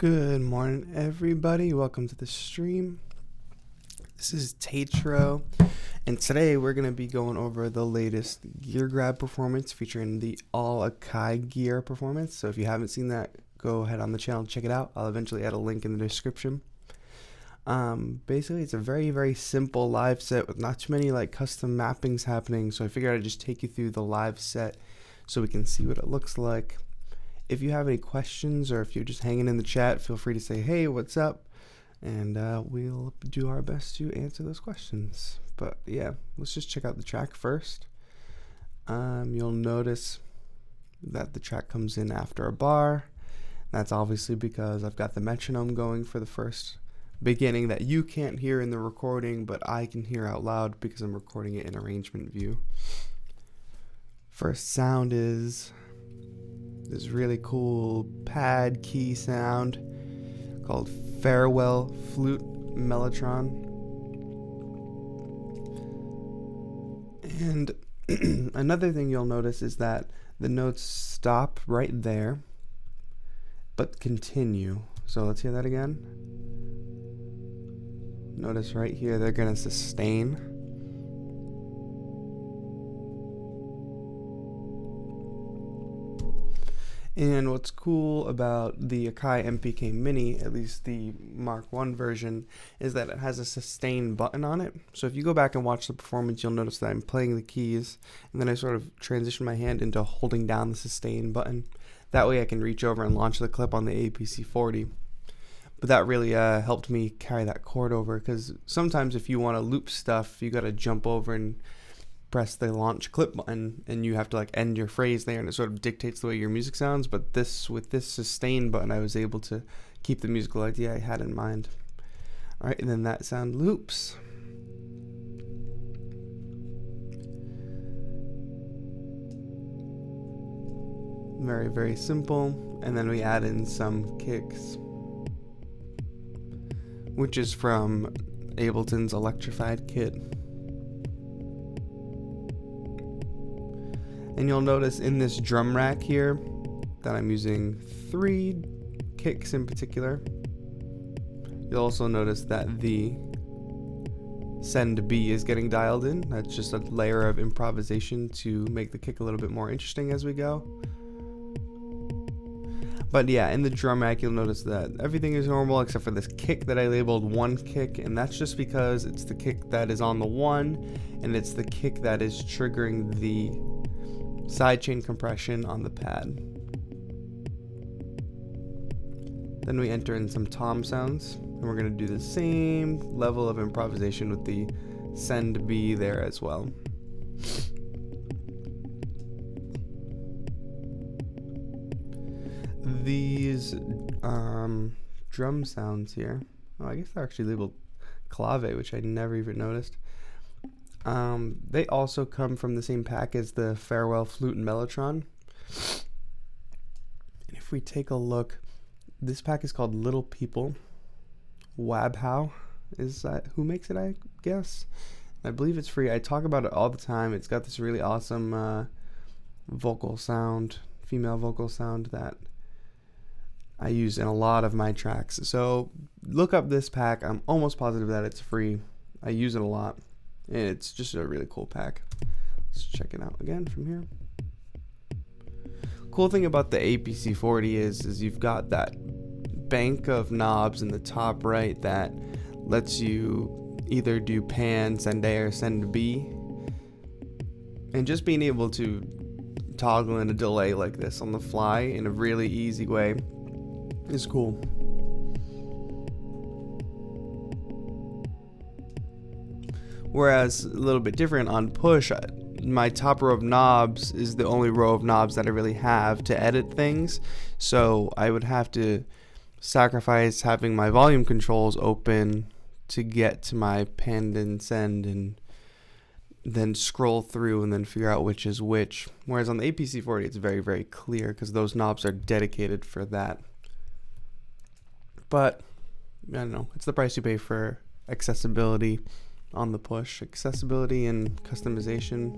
Good morning, everybody. Welcome to the stream. This is TAETRO, and today we're going to be going over the latest gear grab performance featuring the all Akai gear performance. So if you haven't seen that, go ahead on the channel and check it out. I'll eventually add a link in the description. Basically, it's a very simple live set with not too many custom mappings happening. So I figured I'd just take you through the live set so we can see what it looks like. If you have any questions or if you're just hanging in the chat, feel free to say, hey, what's up? And we'll do our best to answer those questions. But yeah, let's just check out the track first. You'll notice that the track comes in after a bar. That's obviously because I've got the metronome going for the first beginning that you can't hear in the recording, but I can hear out loud because I'm recording it in arrangement view. First sound is this really cool pad key sound called Farewell Flute Mellotron. And another thing you'll notice is that the notes stop right there but continue. So let's hear that again. Notice right here they're going to sustain. And what's cool about the Akai MPK Mini, at least the Mark I version, is that it has a sustain button on it. So if you go back and watch the performance, you'll notice that I'm playing the keys, and then I sort of transition my hand into holding down the sustain button. That way I can reach over and launch the clip on the APC40. But that really helped me carry that chord over, because sometimes if you want to loop stuff, you got to jump over and press the launch clip button, and you have to end your phrase there, and it sort of dictates the way your music sounds. But with this sustain button, I was able to keep the musical idea I had in mind. All right, and then that sound loops. Very simple. And then we add in some kicks, which is from Ableton's Electrified kit. And you'll notice in this drum rack here that I'm using 3 kicks in particular. You'll also notice that the send B is getting dialed in. That's just a layer of improvisation to make the kick a little bit more interesting as we go. But yeah, in the drum rack you'll notice that everything is normal except for this kick that I labeled 1 kick, and that's just because it's the kick that is on the 1, and it's the kick that is triggering the sidechain compression on the pad. Then we enter in some tom sounds, and we're going to do the same level of improvisation with the send B there as well. These drum sounds here, I guess they're actually labeled clave, which I never even noticed. They also come from the same pack as the Farewell Flute and Mellotron. And if we take a look, this pack is called Little People. Wabhow is who makes it, I guess. I believe it's free. I talk about it all the time. It's got this really awesome vocal sound, female vocal sound that I use in a lot of my tracks. So look up this pack. I'm almost positive that it's free. I use it a lot. And it's just a really cool pack. Let's check it out again from here. Cool thing about the APC40 is you've got that bank of knobs in the top right that lets you either do pan, send A, or send B. And just being able to toggle in a delay like this on the fly in a really easy way is cool. Whereas a little bit different on push, my top row of knobs is the only row of knobs that I really have to edit things. So I would have to sacrifice having my volume controls open to get to my pan and send, and then scroll through and then figure out which is which. Whereas on the APC40 it's very clear because those knobs are dedicated for that. But I don't know, it's the price you pay for accessibility on the push. Accessibility and customization.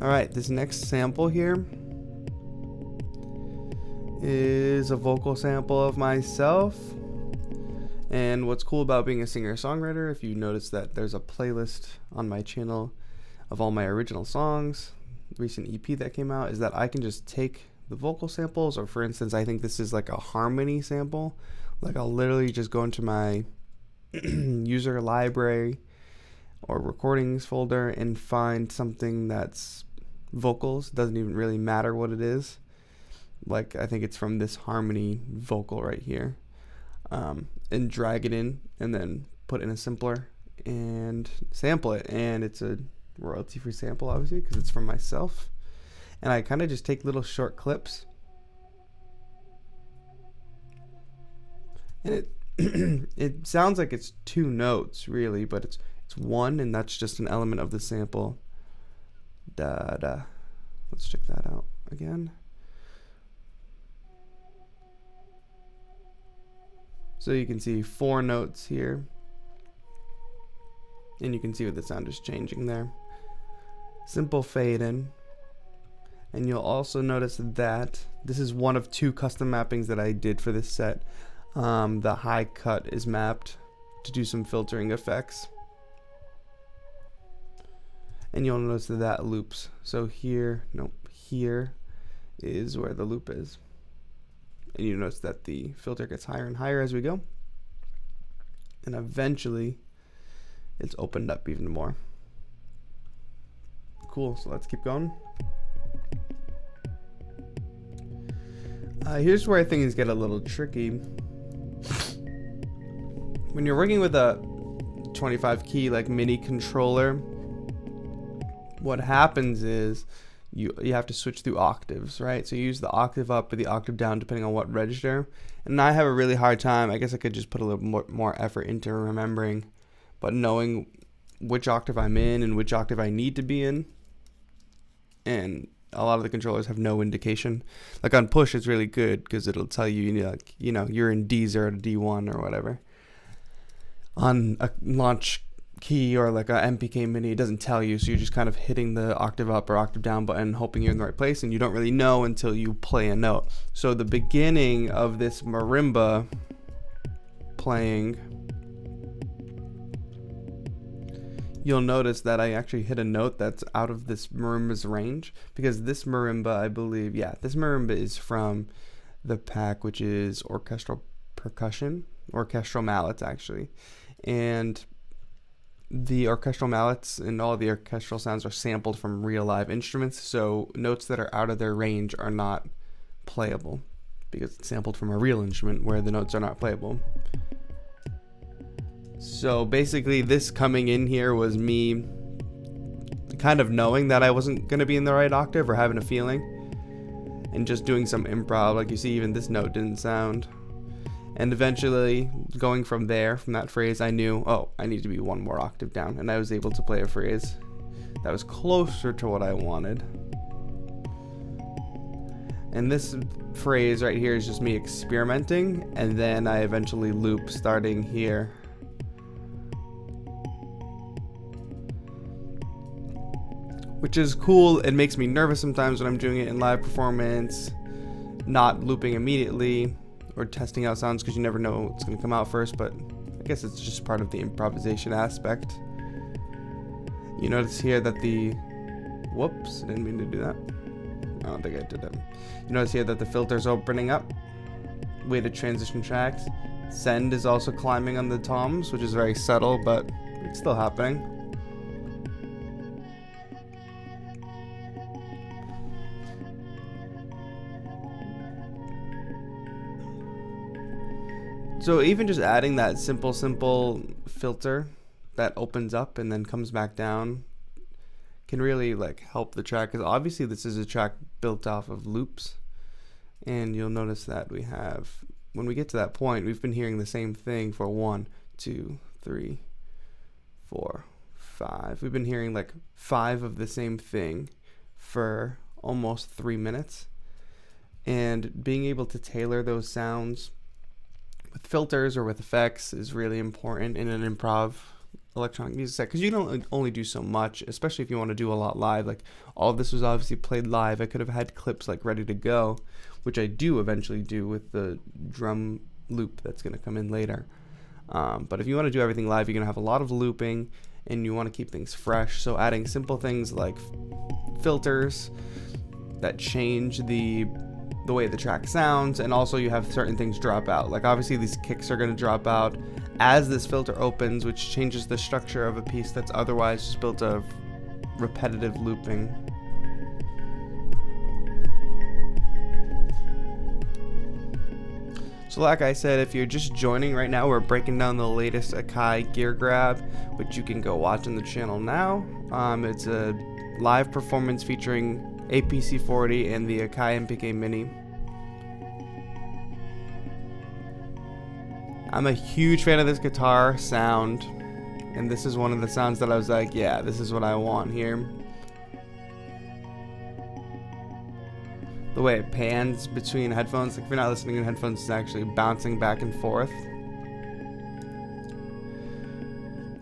Alright, this next sample here is a vocal sample of myself. And what's cool about being a singer-songwriter, if you notice that there's a playlist on my channel of all my original songs, recent EP that came out, is that I can just take the vocal samples, or for instance, I think this is like a harmony sample. Like I'll literally just go into my user library or recordings folder and find something that's vocals. Doesn't even really matter what it is. Like I think it's from this harmony vocal right here, and drag it in and then put it in a sampler and sample it, and it's a royalty free sample obviously because it's from myself. And I kind of just take little short clips, and it it sounds like it's 2 notes really, but it's 1, and that's just an element of the sample. Da da. Let's check that out again. So you can see 4 notes here, and you can see what the sound is changing there. Simple fade in. And you'll also notice that this is one of 2 custom mappings that I did for this set. The high cut is mapped to do some filtering effects. And you'll notice that loops. So here is where the loop is. And you notice that the filter gets higher and higher as we go. And eventually, it's opened up even more. Cool, so let's keep going. Here's where things get a little tricky. When you're working with a 25 key like MIDI controller, what happens is you have to switch through octaves, right? So you use the octave up or the octave down depending on what register. And I have a really hard time. I guess I could just put a little more effort into remembering, but knowing which octave I'm in and which octave I need to be in. And a lot of the controllers have no indication. Like on push, it's really good because it'll tell you, you're in D0 to D1 or whatever. On a launch key or like a MPK mini, it doesn't tell you, so you're just kind of hitting the octave up or octave down button, hoping you're in the right place, and you don't really know until you play a note. So the beginning of this marimba playing, you'll notice that I actually hit a note that's out of this marimba's range, because this marimba, I believe, this marimba is from the pack, which is orchestral percussion, orchestral mallets actually. And the orchestral mallets and all the orchestral sounds are sampled from real live instruments, so notes that are out of their range are not playable because it's sampled from a real instrument where the notes are not playable. So basically this coming in here was me kind of knowing that I wasn't going to be in the right octave or having a feeling, and just doing some improv. Like you see, even this note didn't sound. And eventually going from there, from that phrase, I knew, oh, I need to be 1 more octave down, and I was able to play a phrase that was closer to what I wanted. And this phrase right here is just me experimenting, and then I eventually loop starting here. Which is cool. It makes me nervous sometimes when I'm doing it in live performance, not looping immediately or testing out sounds, because you never know what's going to come out first, but I guess it's just part of the improvisation aspect. You notice here that whoops, didn't mean to do that. I don't think I did that. You notice here that the filter's opening up. Way to transition tracks. Send is also climbing on the toms, which is very subtle, but it's still happening. So even just adding that simple filter that opens up and then comes back down can really like help the track, because obviously this is a track built off of loops, and you'll notice that we have, when we get to that point, we've been hearing the same thing for 1, 2, 3, 4, 5. We've been hearing like 5 of the same thing for almost 3 minutes, and being able to tailor those sounds with filters or with effects is really important in an improv electronic music set, because you don't only do so much, especially if you want to do a lot live. Like, all of this was obviously played live. I could have had clips like ready to go, which I do eventually do with the drum loop that's going to come in later. But if you want to do everything live, you're going to have a lot of looping, and you want to keep things fresh. So adding simple things like filters that change the way the track sounds, and also you have certain things drop out. Like, obviously these kicks are going to drop out as this filter opens, which changes the structure of a piece that's otherwise just built of repetitive looping. So like I said, if you're just joining right now, we're breaking down the latest Akai gear grab, which you can go watch on the channel now. It's a live performance featuring APC40 and the Akai MPK Mini. I'm a huge fan of this guitar sound, and this is one of the sounds that I was like, yeah, this is what I want here. The way it pans between headphones, like if you're not listening in headphones, it's actually bouncing back and forth.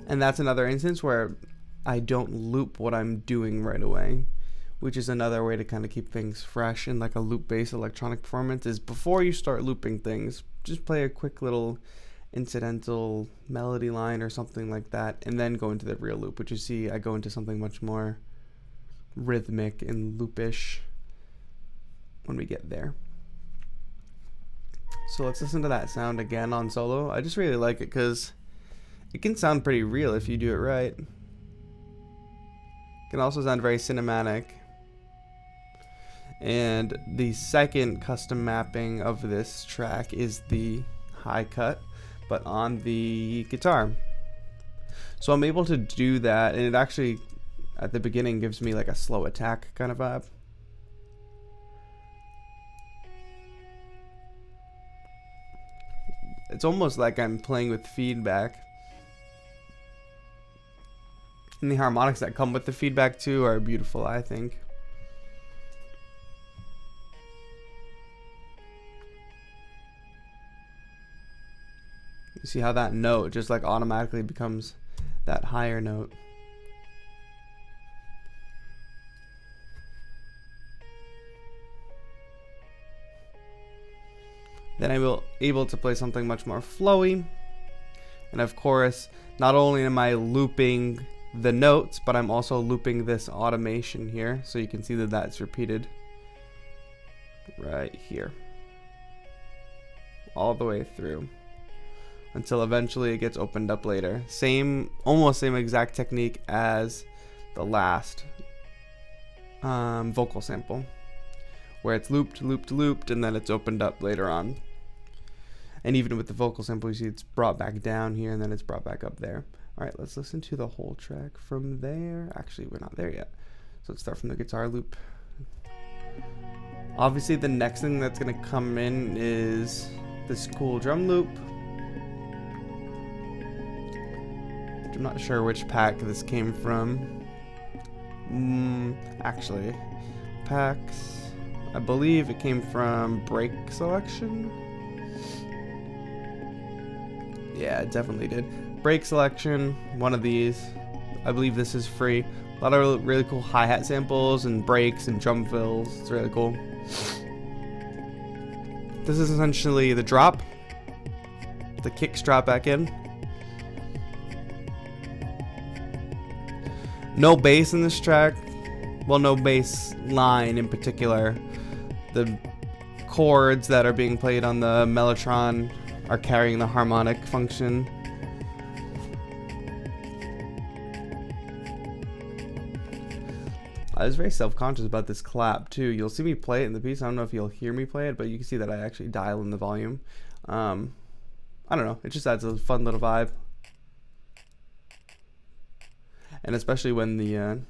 And that's another instance where I don't loop what I'm doing right away, which is another way to kind of keep things fresh in like a loop-based electronic performance. Is before you start looping things, just play a quick little incidental melody line or something like that, and then go into the real loop, which you see I go into something much more rhythmic and loopish when we get there. So let's listen to that sound again on solo. I just really like it because it can sound pretty real if you do it right. It can also sound very cinematic. And the second custom mapping of this track is the high cut, but on the guitar. So I'm able to do that, and it actually at the beginning gives me like a slow attack kind of vibe. It's almost like I'm playing with feedback. And the harmonics that come with the feedback too are beautiful, I think. You see how that note just like automatically becomes that higher note. Then I'm able to play something much more flowy. And of course, not only am I looping the notes, but I'm also looping this automation here. So you can see that that's repeated right here. All the way through. Until eventually it gets opened up later. Almost same exact technique as the last vocal sample, where it's looped, and then it's opened up later on. And even with the vocal sample, you see it's brought back down here, and then it's brought back up there. All right, let's listen to the whole track from there. Actually, we're not there yet. So let's start from the guitar loop. Obviously, the next thing that's gonna come in is this cool drum loop. I'm not sure which pack this came from. Actually, packs. I believe it came from Break Selection. Yeah, it definitely did. Break Selection, one of these. I believe this is free. A lot of really cool hi-hat samples and breaks and drum fills. It's really cool. This is essentially the drop. The kicks drop back in. No bass in this track. Well, no bass line in particular. The chords that are being played on the mellotron are carrying the harmonic function. I was very self-conscious about this clap too. You'll see me play it in the piece. I don't know if you'll hear me play it, but you can see that I actually dial in the volume. I don't know. It just adds a fun little vibe. And especially when the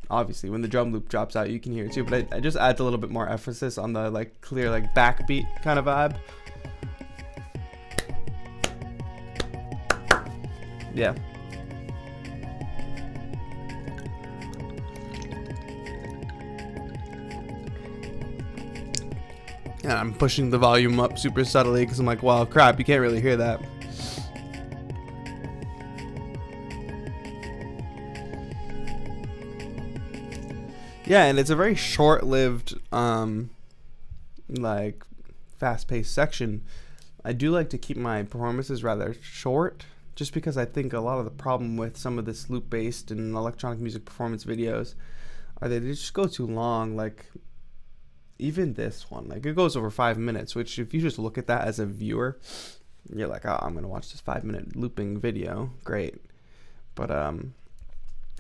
obviously when the drum loop drops out, you can hear it too, but it just adds a little bit more emphasis on the like clear like backbeat kind of vibe. Yeah. And I'm pushing the volume up super subtly because I'm like, well, crap, you can't really hear that. Yeah, and it's a very short-lived, like, fast-paced section. I do like to keep my performances rather short, just because I think a lot of the problem with some of this loop-based and electronic music performance videos are that they just go too long. Like, even this one, like, it goes over 5 minutes, which if you just look at that as a viewer, you're like, oh, I'm going to watch this 5-minute looping video. Great. But,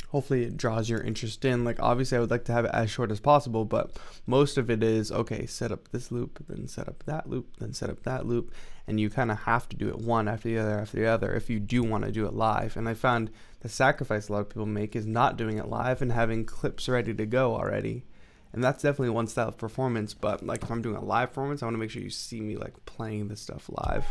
hopefully it draws your interest in. Like, obviously I would like to have it as short as possible, but most of it is, okay, set up this loop, then set up that loop, then set up that loop, and you kind of have to do it one after the other if you do want to do it live. And I found the sacrifice a lot of people make is not doing it live and having clips ready to go already. And that's definitely one style of performance, but like if I'm doing a live performance, I want to make sure you see me like playing this stuff live.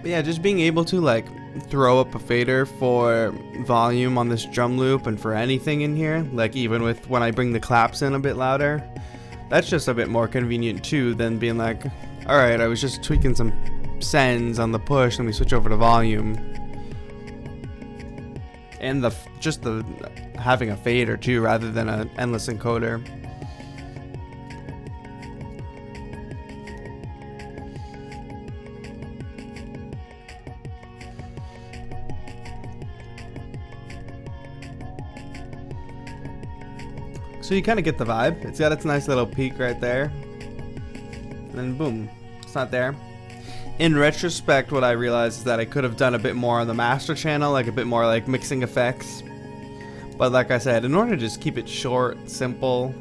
But yeah, just being able to like throw up a fader for volume on this drum loop and for anything in here, like even with when I bring the claps in a bit louder, that's just a bit more convenient too than being like, alright, I was just tweaking some sends on the push and we switch over to volume. And the having a fader too rather than an endless encoder. So you kind of get the vibe. It's got its nice little peak right there. And then boom, it's not there. In retrospect, what I realized is that I could have done a bit more on the master channel, like a bit more like mixing effects. But like I said, in order to just keep it short, simple,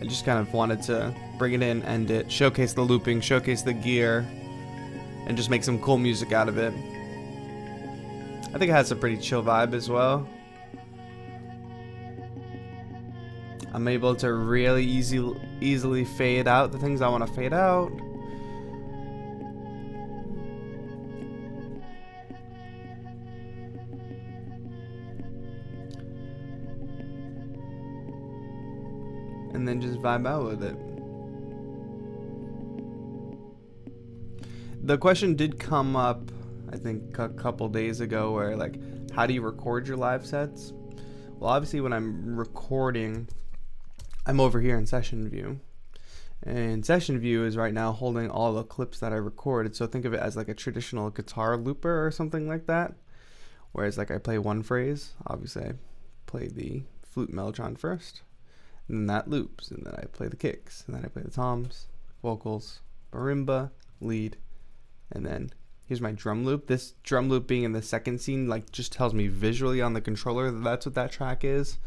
I just kind of wanted to bring it in, end it, showcase the looping, showcase the gear, and just make some cool music out of it. I think it has a pretty chill vibe as well. I'm able to really easily fade out the things I want to fade out. And then just vibe out with it. The question did come up, I think, a couple days ago where like, how do you record your live sets? Well, obviously when I'm recording, I'm over here in session view, and session view is right now holding all the clips that I recorded. So think of it as like a traditional guitar looper or something like that. Whereas like I play one phrase, obviously I play the flute mellotron first, and then that loops, and then I play the kicks, and then I play the toms, vocals, marimba, lead, and then here's my drum loop. This drum loop being in the second scene like just tells me visually on the controller that that's what that track is.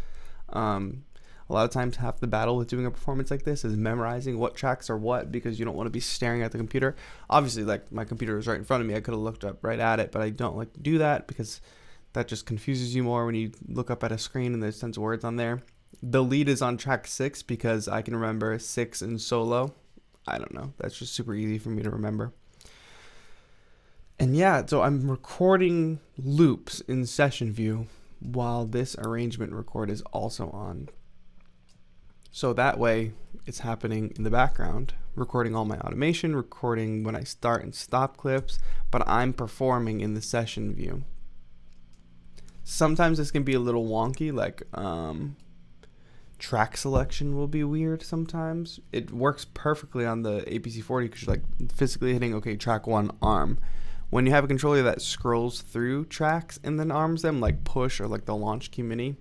A lot of times half the battle with doing a performance like this is memorizing what tracks are what, because you don't want to be staring at the computer. Obviously, like my computer was right in front of me, I could have looked up right at it, but I don't like to do that because that just confuses you more when you look up at a screen and there's tons of words on there. The lead is on track 6 because I can remember 6 in solo. I don't know, that's just super easy for me to remember. And yeah, so I'm recording loops in session view while this arrangement record is also on. So that way it's happening in the background, recording all my automation, recording when I start and stop clips, but I'm performing in the session view. Sometimes this can be a little wonky, like track selection will be weird sometimes. It works perfectly on the APC40 because you're like physically hitting, okay, track 1, arm. When you have a controller that scrolls through tracks and then arms them, like push or like the launch key mini,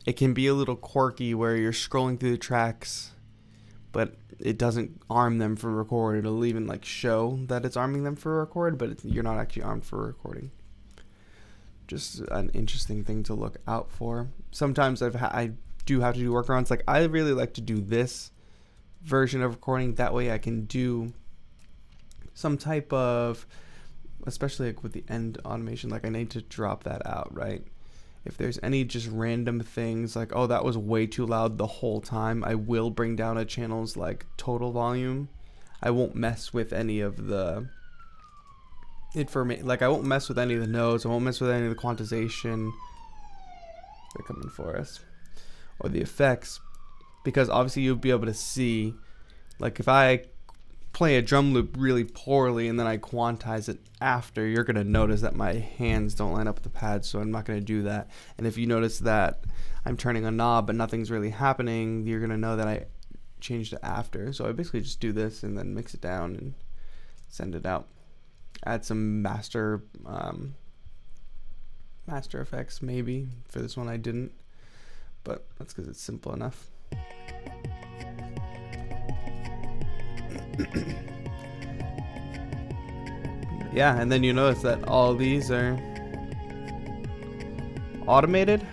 it can be a little quirky where you're scrolling through the tracks, but it doesn't arm them for record. It'll even like show that it's arming them for record, but you're not actually armed for recording. Just an interesting thing to look out for. Sometimes I do have to do workarounds. Like I really like to do this version of recording. That way I can do some type of, especially like with the end automation, like I need to drop that out, right? If there's any just random things like, oh, that was way too loud the whole time, I will bring down a channel's like total volume. I won't mess with any of the information, like I won't mess with any of the notes, I won't mess with any of the quantization. They're coming for us. Or the effects, because obviously you'll be able to see, like if I play a drum loop really poorly and then I quantize it after, you're going to notice that my hands don't line up with the pad, so I'm not going to do that. And if you notice that I'm turning a knob but nothing's really happening, you're going to know that I changed it after. So I basically just do this and then mix it down and send it out. Add some master effects maybe. For this one I didn't, but that's because it's simple enough. Yeah, and then you notice that all these are automated.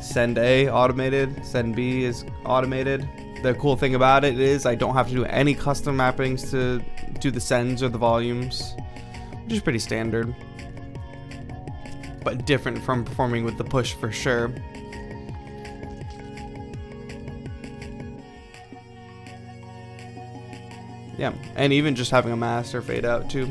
Send A automated, send B is automated. The cool thing about it is I don't have to do any custom mappings to do the sends or the volumes, which is pretty standard, but different from performing with the push for sure. Yeah, and even just having a master fade out too.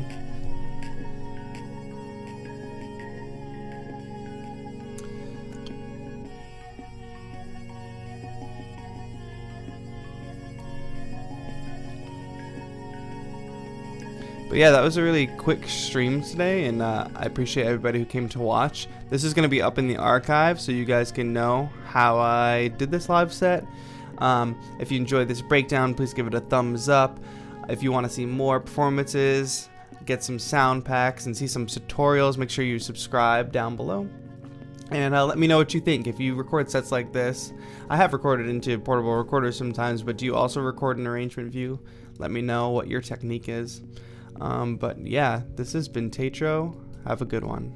But yeah, that was a really quick stream today, and I appreciate everybody who came to watch. This is going to be up in the archive, so you guys can know how I did this live set. If you enjoyed this breakdown, please give it a thumbs up. If you want to see more performances, get some sound packs, and see some tutorials, make sure you subscribe down below. And let me know what you think. If you record sets like this, I have recorded into portable recorders sometimes, but do you also record in arrangement view? Let me know what your technique is. But yeah, this has been TAETRO. Have a good one.